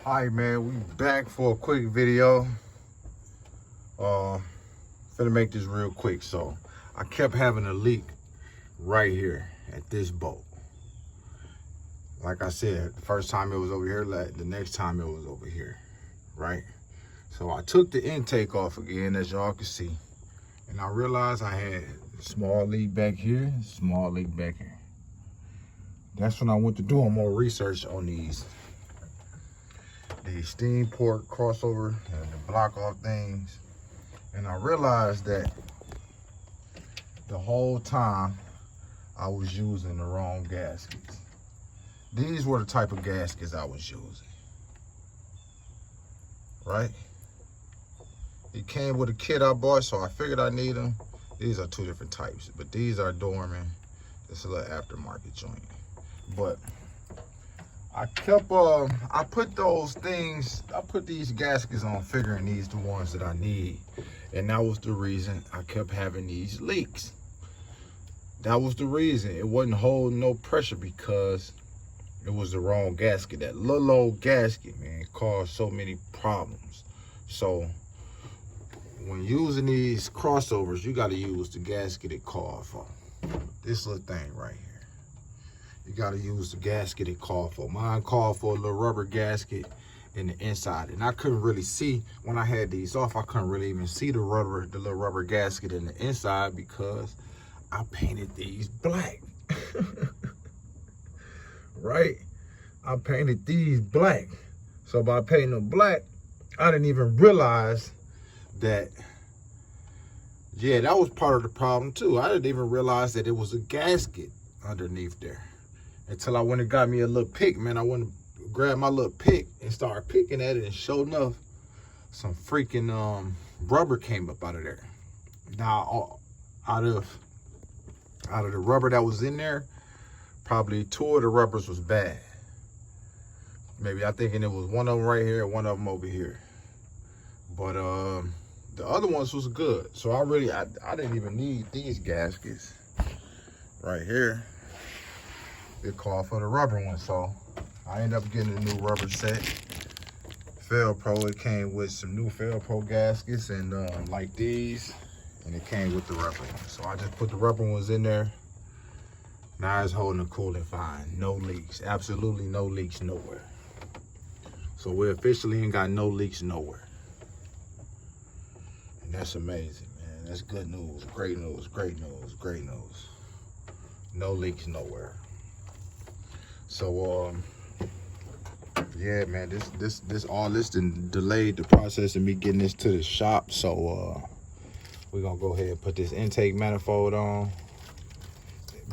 Hi man, we back for a quick video. Finna make this real quick. So I kept having a leak right here at this bolt. Like I said, the first time it was over here, the next time it was over here, right? So I took the intake off again, as y'all can see, and I realized I had a small leak back here, small leak back here. That's when I went to doing more research on these steam port crossover and the block off things, and I realized that the whole time I was using the wrong gaskets. These were the type of gaskets I was using, right? It came with a kit I bought, so I figured I need them. These are two different types, but these are Dorman. It's a little aftermarket joint. But I kept, I put these gaskets on figuring these the ones that I need. And that was the reason I kept having these leaks. That was the reason. It wasn't holding no pressure because it was the wrong gasket. That little old gasket, man, caused so many problems. So when using these crossovers, you gotta use the gasket it called for. This little thing right here. You gotta use the gasket it called for. Mine called for a little rubber gasket in the inside. And I couldn't really see, when I had these off, I couldn't really even see the little rubber gasket in the inside because I painted these black. Right? I painted these black. So by painting them black, I didn't even realize that, yeah, that was part of the problem too. I didn't even realize that it was a gasket underneath there. Until I went and got me a little pick, man. I went and grabbed my little pick and started picking at it, and sure enough, some freaking rubber came up out of there. Now, out of the rubber that was in there, probably two of the rubbers was bad. Maybe I'm thinking it was one of them right here and one of them over here. But the other ones was good. So I didn't even need these gaskets right here. It called for the rubber one, so I ended up getting a new rubber set. Felpro, it came with some new Felpro gaskets and like these, and it came with the rubber one. So I just put the rubber ones in there. Now it's holding the coolant fine. No leaks, absolutely no leaks nowhere. So we officially ain't got no leaks nowhere. And that's amazing, man. That's good news, great news, great news, great news. No leaks nowhere. So yeah, man, this all this done delayed the process of me getting this to the shop. So we're gonna go ahead and put this intake manifold on,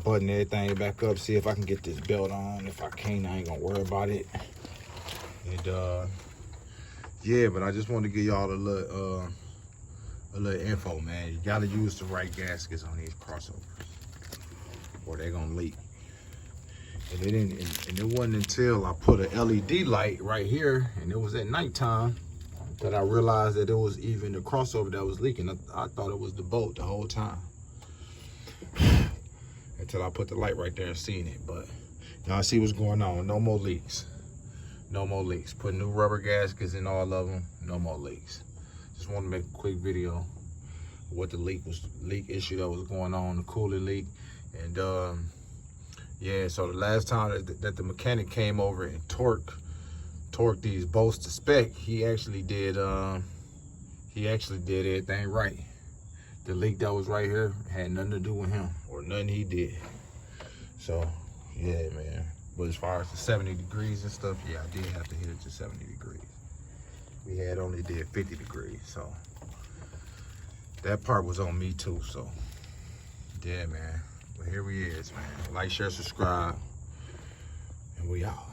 button everything back up, see if I can get this belt on. If I can't, I ain't gonna worry about it. And yeah, but I just wanted to give y'all a little info, man. You gotta use the right gaskets on these crossovers, or they're gonna leak. And it wasn't until I put an LED light right here, and it was at nighttime, that I realized that it was even the crossover that was leaking. I thought it was the bolt the whole time, until I put the light right there and seen it. But y'all see what's going on. No more leaks. No more leaks. Put new rubber gaskets in all of them. No more leaks. Just want to make a quick video what the leak issue that was going on, the coolant leak. And yeah, so the last time that the mechanic came over and torqued these bolts to spec, he actually did everything right. The leak that was right here had nothing to do with him or nothing he did. So yeah, man. But as far as the 70 degrees and stuff, yeah, I did have to hit it to 70 degrees. We had only did 50 degrees, so that part was on me too. So yeah, man. But here we is, man. Like, share, subscribe, and we out.